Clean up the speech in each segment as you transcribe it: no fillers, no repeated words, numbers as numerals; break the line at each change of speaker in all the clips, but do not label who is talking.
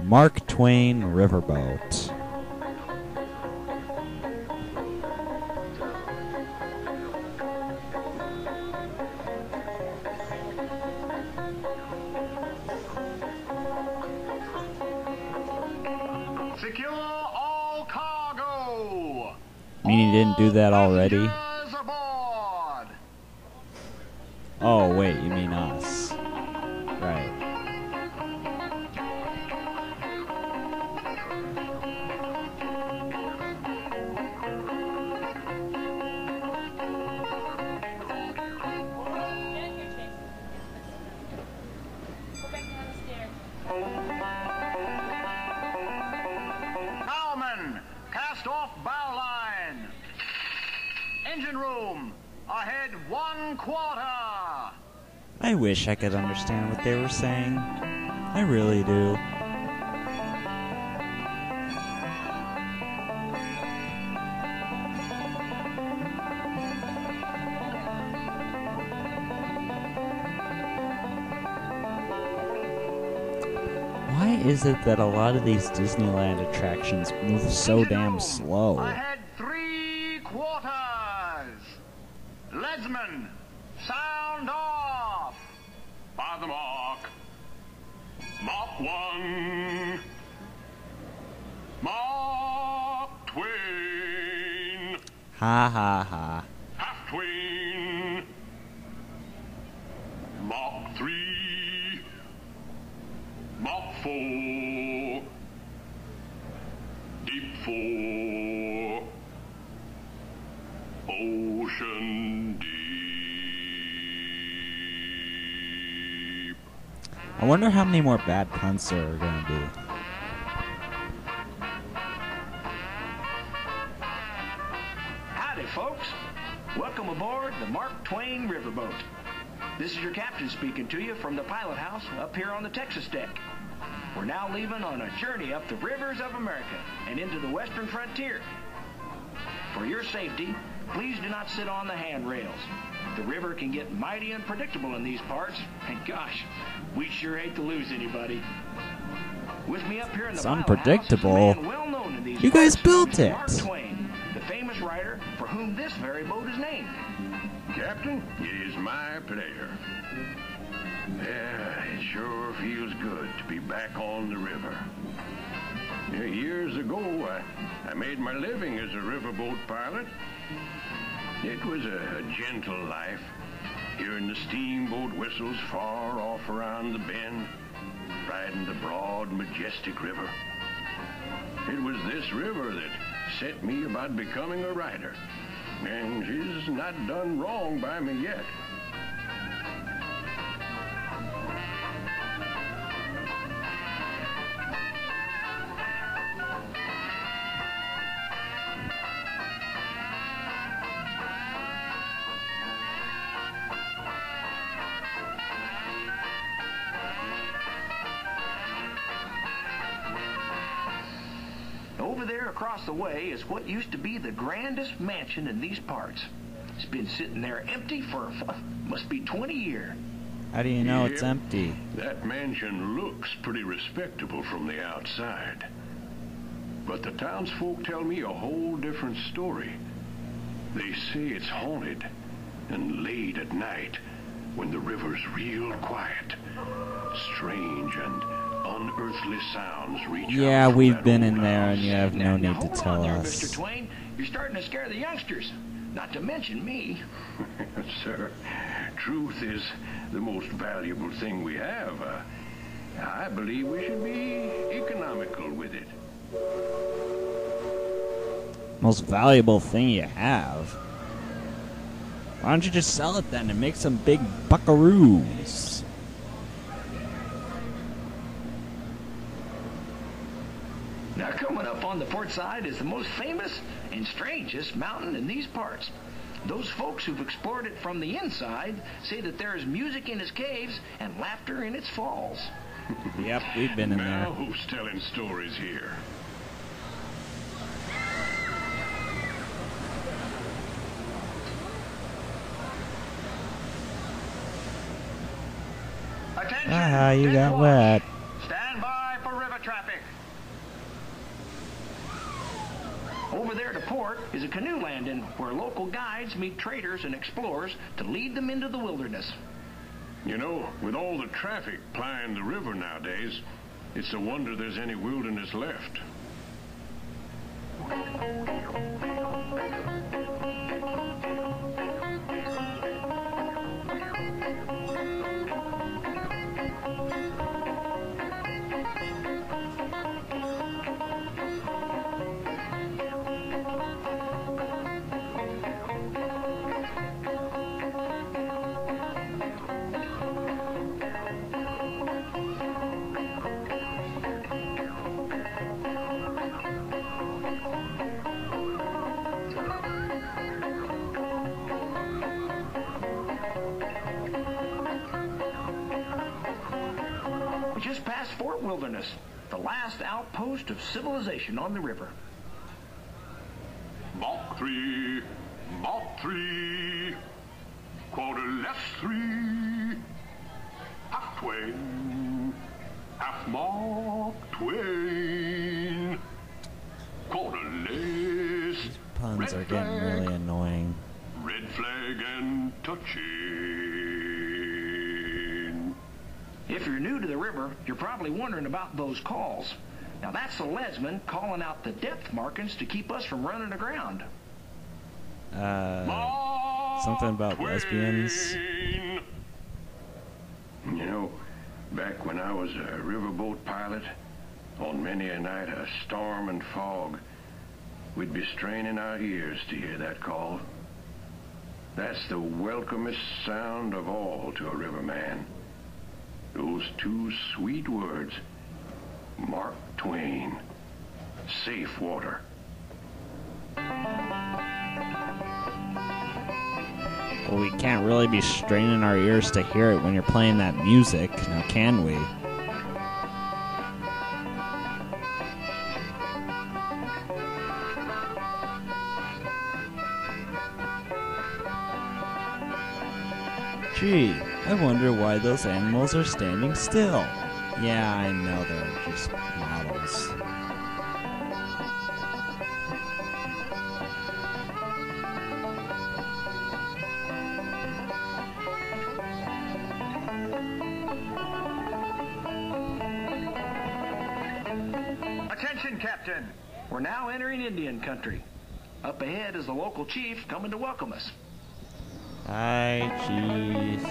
Mark Twain Riverboat.
Secure all cargo.
Mean he didn't do that already?
Passengers aboard.
Oh, wait, you mean us. Right.
Bowman, cast off bow line. Engine room, ahead 1/4.
I wish I could understand what they were saying. I really do. Why is it that a lot of these Disneyland attractions move so damn slow?
Ahead 3/4. Leadsman, sound off. By the mark. Mark 1. Mark Twain.
Ha ha ha.
Half Twain. Mark 3. Mark 4. Deep 4. Ocean deep.
I wonder how many more bad punts there are going to be.
Howdy, folks. Welcome aboard the Mark Twain Riverboat. This is your captain speaking to you from the pilot house up here on the Texas deck. We're now leaving on a journey up the rivers of America and into the western frontier. For your safety, please do not sit on the handrails. The river can get mighty unpredictable in these parts, and gosh, we sure hate to lose anybody. With me up here in the
It's
pilot
unpredictable.
house is a man well known in these
You guys
parts,
built it.
Mark Twain, the famous writer for whom this very boat is named.
Captain, it is my pleasure. Yeah, it sure feels good to be back on the river. Yeah, years ago, I made my living as a riverboat pilot. It was a gentle life, hearing the steamboat whistles far off around the bend, riding the broad, majestic river. It was this river that set me about becoming a writer, and she's not done wrong by me yet.
Over there across the way is what used to be the grandest mansion in these parts. It's been sitting there empty for, must be 20 years.
How do you know it's
Yep.
empty?
That mansion looks pretty respectable from the outside. But the townsfolk tell me a whole different story. They say it's haunted, and late at night, when the river's real quiet, strange and unearthly sounds reach out
Yeah,
from
we've
that
been
old
in there,
house.
and you have no
Now,
need to
hold
tell
on there,
us.
Mr. Twain. You're starting to scare the youngsters. Not to mention me.
Sir, truth is the most valuable thing we have. I believe we should be economical with it.
Most valuable thing you have. Why don't you just sell it then and make some big buckaroos?
Now, coming up on the port side is the most famous and strangest mountain in these parts. Those folks who've explored it from the inside say that there is music in its caves and laughter in its falls.
Yep, we've been in
Now,
there.
who's telling stories here?
Attention!
Ah, you
deck
got
watch.
wet.
Stand by for river traffic.
Over there to port is a canoe landing where local guides meet traders and explorers to lead them into the wilderness.
You know, with all the traffic plying the river nowadays, it's a wonder there's any wilderness left.
We just passed Fort Wilderness, the last outpost of civilization on the river.
Mach 3, Mach 3, quarter left 3, half Twain, half Mark Twain, quarter left.
Puns are getting really annoying.
Red flag and touching.
If you're new to the river, you're probably wondering about those calls. Now that's the leadsman calling out the depth markings to keep us from running aground.
Something about lesbians.
You know, back when I was a riverboat pilot, on many a night of storm and fog, we'd be straining our ears to hear that call. That's the welcomest sound of all to a riverman. Those two sweet words, Mark Twain, safe water.
Well, we can't really be straining our ears to hear it when you're playing that music, now can we? Gee, I wonder why those animals are standing still. Yeah, I know they're just models.
Attention, Captain! We're now entering Indian country. Up ahead is the local chief coming to welcome us.
Hi, Chief.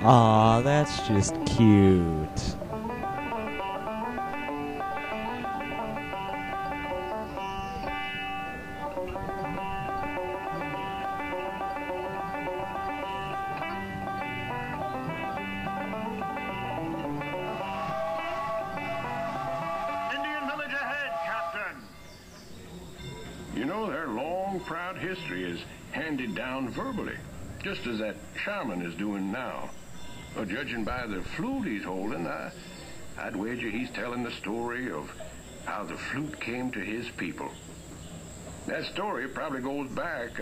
Aw, that's just cute.
Indian village ahead, Captain.
You know, their long, proud history is handed down verbally, just as that shaman is doing now. Well, judging by the flute he's holding, I'd wager he's telling the story of how the flute came to his people. That story probably goes back